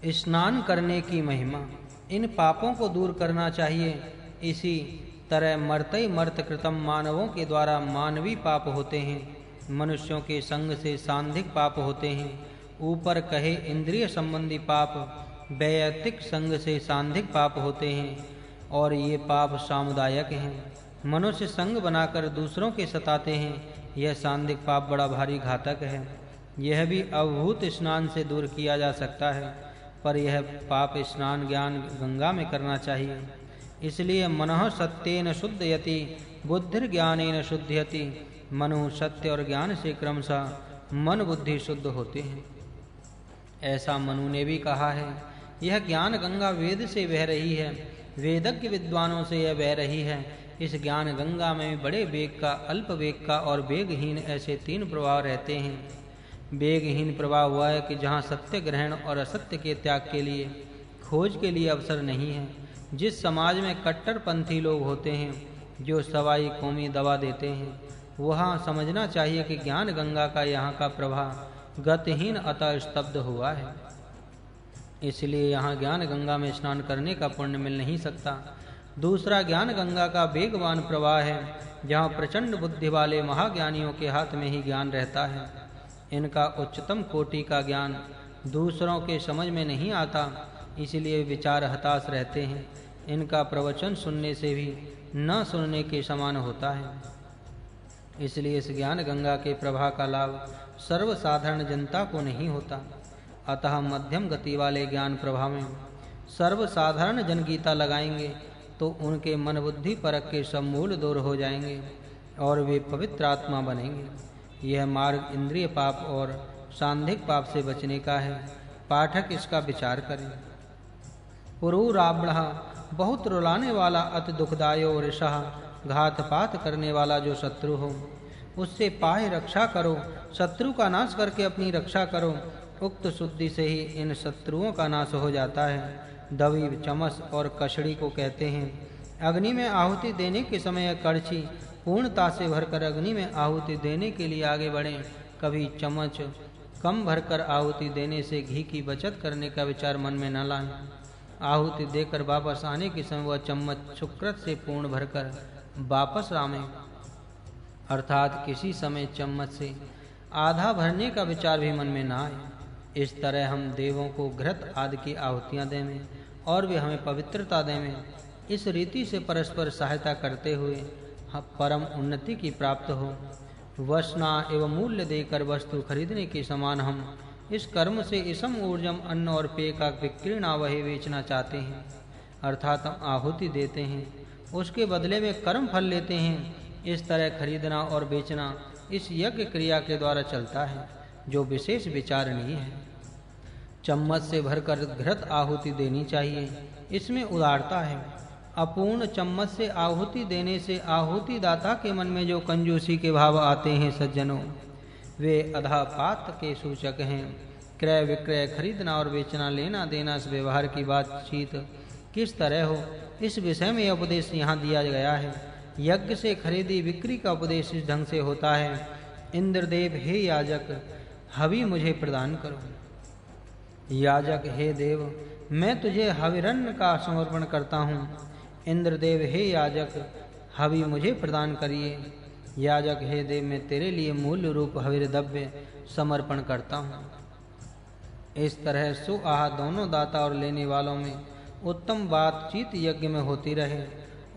स्नान करने की महिमा। इन पापों को दूर करना चाहिए। इसी तरह मर्तय मर्त कृतम मानवों के द्वारा मानवी पाप होते हैं, मनुष्यों के संग से सांधिक पाप होते हैं। ऊपर कहे इंद्रिय संबंधी पाप वैयक्तिक संग से सांधिक पाप होते हैं और ये पाप सामुदायिक हैं। मनुष्य संग बनाकर दूसरों के सताते हैं, यह सांधिक पाप बड़ा भारी घातक है। यह भी अवभूत स्नान से दूर किया जा सकता है, पर यह पाप स्नान ज्ञान गंगा में करना चाहिए। इसलिए मनः सत्येन शुद्धयति बुद्धिर्ज्ञानेन शुद्धयति। मनु सत्य और ज्ञान से क्रमशः मन बुद्धि शुद्ध होते हैं। ऐसा मनु ने भी कहा है। यह ज्ञान गंगा वेद से बह रही है, वेदज्ञ विद्वानों से यह बह रही है। इस ज्ञान गंगा में बड़े वेग का, अल्प वेग का और वेगहीन ऐसे 3 प्रवाह रहते हैं। वेगहीन प्रवाह हुआ है कि जहाँ सत्य ग्रहण और असत्य के त्याग के लिए, खोज के लिए अवसर नहीं है। जिस समाज में कट्टरपंथी लोग होते हैं जो सवाई कौमी दवा देते हैं, वहाँ समझना चाहिए कि ज्ञान गंगा का यहाँ का प्रवाह गतिहीन अतः स्तब्ध हुआ है। इसलिए यहाँ ज्ञान गंगा में स्नान करने का पुण्य मिल नहीं सकता। दूसरा, ज्ञान गंगा का वेगवान प्रवाह है, जहाँ प्रचंड बुद्धि वाले महाज्ञानियों के हाथ में ही ज्ञान रहता है। इनका उच्चतम कोटि का ज्ञान दूसरों के समझ में नहीं आता, इसलिए विचार हताश रहते हैं। इनका प्रवचन सुनने से भी न सुनने के समान होता है। इसलिए इस ज्ञान गंगा के प्रवाह का लाभ सर्वसाधारण जनता को नहीं होता। अतः मध्यम गति वाले ज्ञान प्रवाह में सर्वसाधारण जनगीता लगाएंगे तो उनके मन बुद्धि परक के सब मूल दूर हो जाएंगे और वे पवित्र आत्मा बनेंगे। यह मार्ग इंद्रिय पाप और सांधिक पाप से बचने का है। पाठक इसका विचार करें। पुरुराब्णः, बहुत रुलाने वाला, अति दुखदायो ऋषः, घात पात करने वाला जो शत्रु हो, उससे पाहे रक्षा करो। शत्रु का नाश करके अपनी रक्षा करो। उक्त शुद्धि से ही इन शत्रुओं का नाश हो जाता है। दवी, चमस और कषड़ी को कहते हैं। अग्नि में आहुति देने के समय कड़छी पूर्णता से भरकर अग्नि में आहुति देने के लिए आगे बढ़ें। कभी चम्मच कम भरकर आहुति देने से घी की बचत करने का विचार मन में न लाएं। आहुति देकर वापस आने के समय वह चम्मच सुकृत से पूर्ण भरकर वापस आवे, अर्थात किसी समय चम्मच से आधा भरने का विचार भी मन में न आए। इस तरह हम देवों को घृत आदि की आहुतियाँ देवें और वे हमें पवित्रता देवें। इस रीति से परस्पर सहायता करते हुए परम उन्नति की प्राप्त हो। वसना एवं मूल्य देकर वस्तु खरीदने के समान हम इस कर्म से इसम ऊर्जम अन्न और पेय का विकीर्णा वही बेचना चाहते हैं, अर्थात हम आहुति देते हैं, उसके बदले में कर्म फल लेते हैं। इस तरह खरीदना और बेचना इस यज्ञ क्रिया के द्वारा चलता है, जो विशेष विचारणीय है। चम्मच से भरकर घृत आहुति देनी चाहिए, इसमें उदारता है। अपूर्ण चम्मच से आहुति देने से आहुति दाता के मन में जो कंजूसी के भाव आते हैं सज्जनों, वे अधापात के सूचक हैं। क्रय विक्रय, खरीदना और बेचना, लेना देना, इस व्यवहार की बातचीत किस तरह हो, इस विषय में उपदेश यहाँ दिया गया है। यज्ञ से खरीदी बिक्री का उपदेश इस ढंग से होता है। इंद्रदेव, हे याजक, हवि मुझे प्रदान करो। याजक, हे देव, मैं तुझे हविरन्न का समर्पण करता हूँ। इंद्रदेव, हे याजक, हवि मुझे प्रदान करिए। याजक, हे देव, मैं तेरे लिए मूल्य रूप हविर द्रव्य समर्पण करता हूँ। इस तरह सुआह दोनों दाता और लेने वालों में उत्तम बातचीत यज्ञ में होती रहे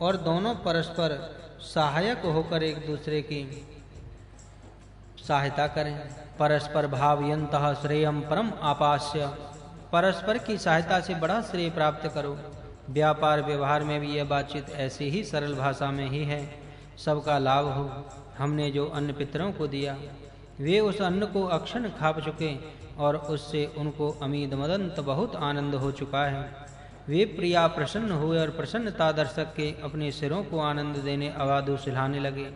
और दोनों परस्पर सहायक होकर एक दूसरे की सहायता करें। परस्पर भावयन्तः श्रेयम परम आपास्य, परस्पर की सहायता से बड़ा श्रेय प्राप्त करो। व्यापार व्यवहार में भी यह बातचीत ऐसी ही सरल भाषा में ही है, सबका लाभ हो। हमने जो अन्न पितरों को दिया, वे उस अन्न को अक्षण खा चुके और उससे उनको अमीद मदंत बहुत आनंद हो चुका है। वे प्रिया प्रसन्न हुए और प्रसन्नता दर्शक के अपने सिरों को आनंद देने अवादु सिलाने लगे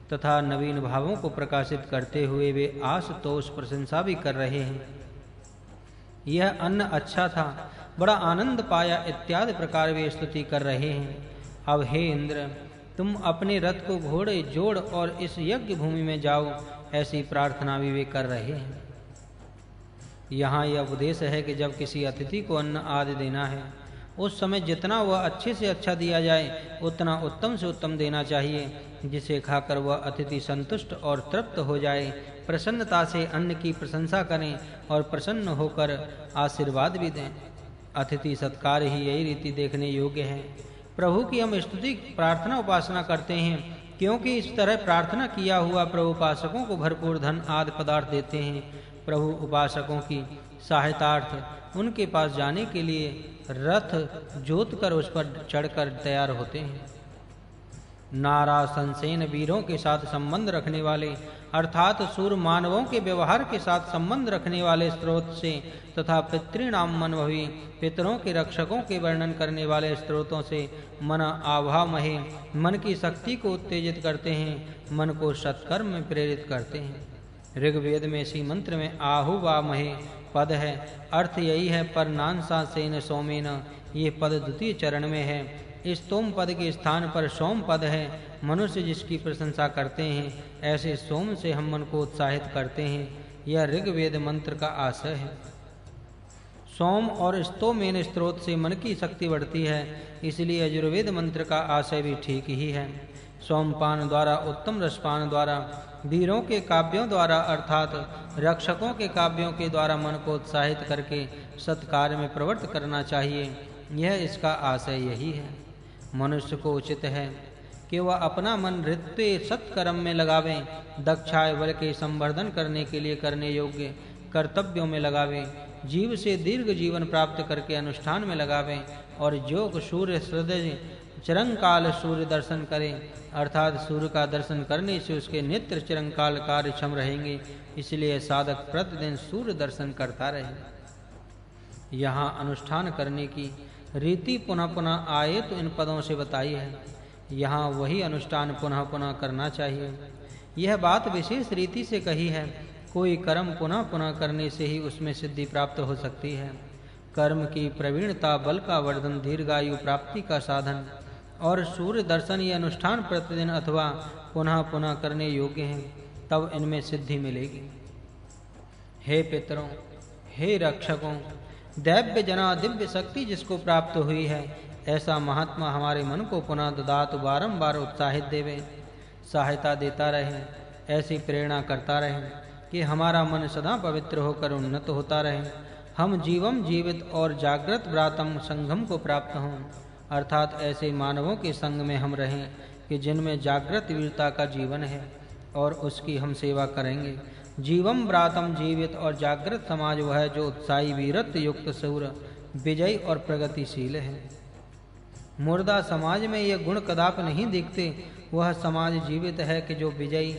तथा नवीन भावों को प्रकाशित करते हुए वे आस तोष प्रशंसा भी कर रहे हैं। यह अन्न अच्छा था, बड़ा आनंद पाया इत्यादि प्रकार वे स्तुति कर रहे हैं। अब हे इंद्र, तुम अपने रथ को घोड़े जोड़ और इस यज्ञ भूमि में जाओ, ऐसी प्रार्थना भी वे कर रहे हैं। यहाँ यह उपदेश है कि जब किसी अतिथि को अन्न आदि देना है, उस समय जितना वह अच्छे से अच्छा दिया जाए उतना उत्तम से उत्तम देना चाहिए, जिसे खाकर वह अतिथि संतुष्ट और तृप्त हो जाए। प्रसन्नता से अन्न की प्रशंसा करें और प्रसन्न होकर आशीर्वाद भी दें। अतिथि सत्कार ही यही रीति देखने योग्य है। प्रभु की हम स्तुति प्रार्थना उपासना करते हैं, क्योंकि इस तरह प्रार्थना किया हुआ प्रभु उपासकों को भरपूर धन आदि पदार्थ देते हैं। प्रभु उपासकों की सहायतार्थ उनके पास जाने के लिए रथ जोतकर उस पर चढ़कर तैयार होते हैं। नारा संसेन वीरों के साथ संबंध रखने वाले अर्थात सूर मानवों के व्यवहार के साथ संबंध रखने वाले स्रोत से तथा पितृणाम मनभवी पितरों के रक्षकों के वर्णन करने वाले स्रोतों से मन आभामहे मन की शक्ति को उत्तेजित करते हैं, मन को सत्कर्म में प्रेरित करते हैं। ऋग्वेद में इसी मंत्र में आहुवामहे पद है, अर्थ यही है पर नांसा सेन सोमेन, ये पद द्वितीय चरण में है। इस तोम पद के स्थान पर सोम पद है। मनुष्य जिसकी प्रशंसा करते हैं, ऐसे सोम से हम मन को उत्साहित करते हैं। यह ऋग्वेद मंत्र का आशय है। सोम और स्तोमेन स्त्रोत से मन की शक्ति बढ़ती है, इसलिए यजुर्वेद मंत्र का आशय भी ठीक ही है। सोमपान द्वारा, उत्तम रसपान द्वारा, वीरों के काव्यों द्वारा अर्थात रक्षकों के काव्यों के द्वारा मन को उत्साहित करके सत्कार्य में प्रवृत्त करना चाहिए। यह इसका आशय यही है। मनुष्य को उचित है कि वह अपना मन ऋत्वे सत्कर्म में लगावे, दक्षाय बल के संवर्धन करने के लिए करने योग्य कर्तव्यों में लगावे, जीव से दीर्घ जीवन प्राप्त करके अनुष्ठान में लगावे और योग सूर्य हृदय चिरंकाल सूर्य दर्शन करें, अर्थात सूर्य का दर्शन करने से उसके नेत्र चिरंकाल कार्यक्षम रहेंगे। इसलिए साधक प्रतिदिन सूर्य दर्शन करता रहे। यहाँ अनुष्ठान करने की रीति पुनः पुनः आए तो इन पदों से बताई है। यहाँ वही अनुष्ठान पुनः पुनः करना चाहिए। यह बात विशेष रीति से कही है। कोई कर्म पुनः पुनः करने से ही उसमें सिद्धि प्राप्त हो सकती है। कर्म की प्रवीणता, बल का वर्धन, दीर्घायु प्राप्ति का साधन और सूर्य दर्शन ये अनुष्ठान प्रतिदिन अथवा पुनः पुनः करने योग्य हैं, तब इनमें सिद्धि मिलेगी। हे पितरों, हे रक्षकों, दैव्य जना दिव्य शक्ति जिसको प्राप्त हुई है, ऐसा महात्मा हमारे मन को पुनः ददात बारंबार उत्साहित देवे, सहायता देता रहे, ऐसी प्रेरणा करता रहे कि हमारा मन सदा पवित्र होकर उन्नत होता रहे। हम जीवम जीवित और जागृत व्रातम संगम को प्राप्त हों, अर्थात ऐसे मानवों के संग में हम रहें कि जिनमें जागृत वीरता का जीवन है और उसकी हम सेवा करेंगे। जीवम व्रातम जीवित और जागृत समाज वह है जो उत्साही वीरत्व युक्त शूर, विजयी और प्रगतिशील है। मुर्दा समाज में ये गुण कदापि नहीं दिखते। वह समाज जीवित है कि जो विजयी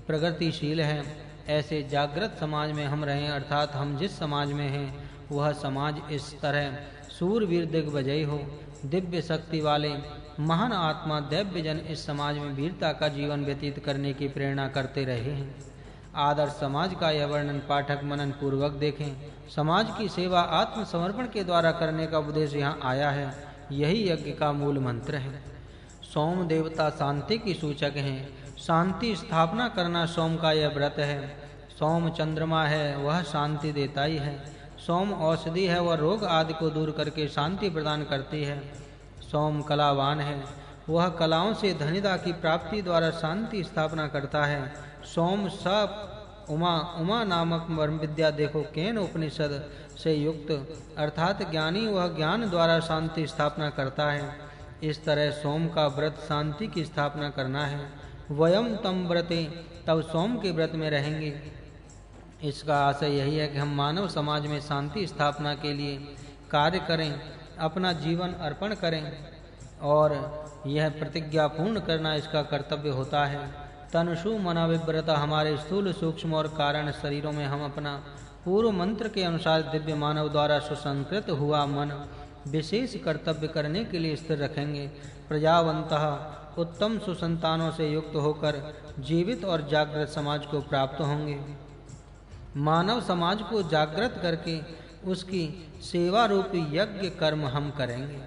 प्रगतिशील है। ऐसे जागृत समाज में हम रहें, अर्थात हम जिस समाज में हैं वह समाज इस तरह सूरवीर दिग्विजयी हो। दिव्य शक्ति वाले महान आत्मा दैव्य जन इस समाज में वीरता का जीवन व्यतीत करने की प्रेरणा करते रहे हैं। आदर्श समाज का यह वर्णन पाठक मनन पूर्वक देखें। समाज की सेवा आत्मसमर्पण के द्वारा करने का उपदेश यहाँ आया है। यही यज्ञ का मूल मंत्र है। सोम देवता शांति की सूचक हैं। शांति स्थापना करना सोम का यह व्रत है। सोम चंद्रमा है, वह शांति देता ही है। सोम औषधि है, वह रोग आदि को दूर करके शांति प्रदान करती है। सोम कलावान है, वह कलाओं से धनिदा की प्राप्ति द्वारा शांति स्थापना करता है। सोम सब उमा नामक ब्रह्म विद्या देखो केन उपनिषद से युक्त, अर्थात ज्ञानी वह ज्ञान द्वारा शांति स्थापना करता है। इस तरह सोम का व्रत शांति की स्थापना करना है। वयम तम व्रते, तब सोम के व्रत में रहेंगे। इसका आशय यही है कि हम मानव समाज में शांति स्थापना के लिए कार्य करें, अपना जीवन अर्पण करें और यह प्रतिज्ञा पूर्ण करना इसका कर्तव्य होता है। तनुषु मना विव्रत, हमारे स्थूल सूक्ष्म और कारण शरीरों में हम अपना पूर्व मंत्र के अनुसार दिव्य मानव द्वारा सुसंकृत हुआ मन विशेष कर्तव्य करने के लिए स्थिर रखेंगे। प्रजावंतः उत्तम सुसंतानों से युक्त होकर जीवित और जागृत समाज को प्राप्त होंगे। मानव समाज को जागृत करके उसकी सेवा रूपी यज्ञ कर्म हम करेंगे।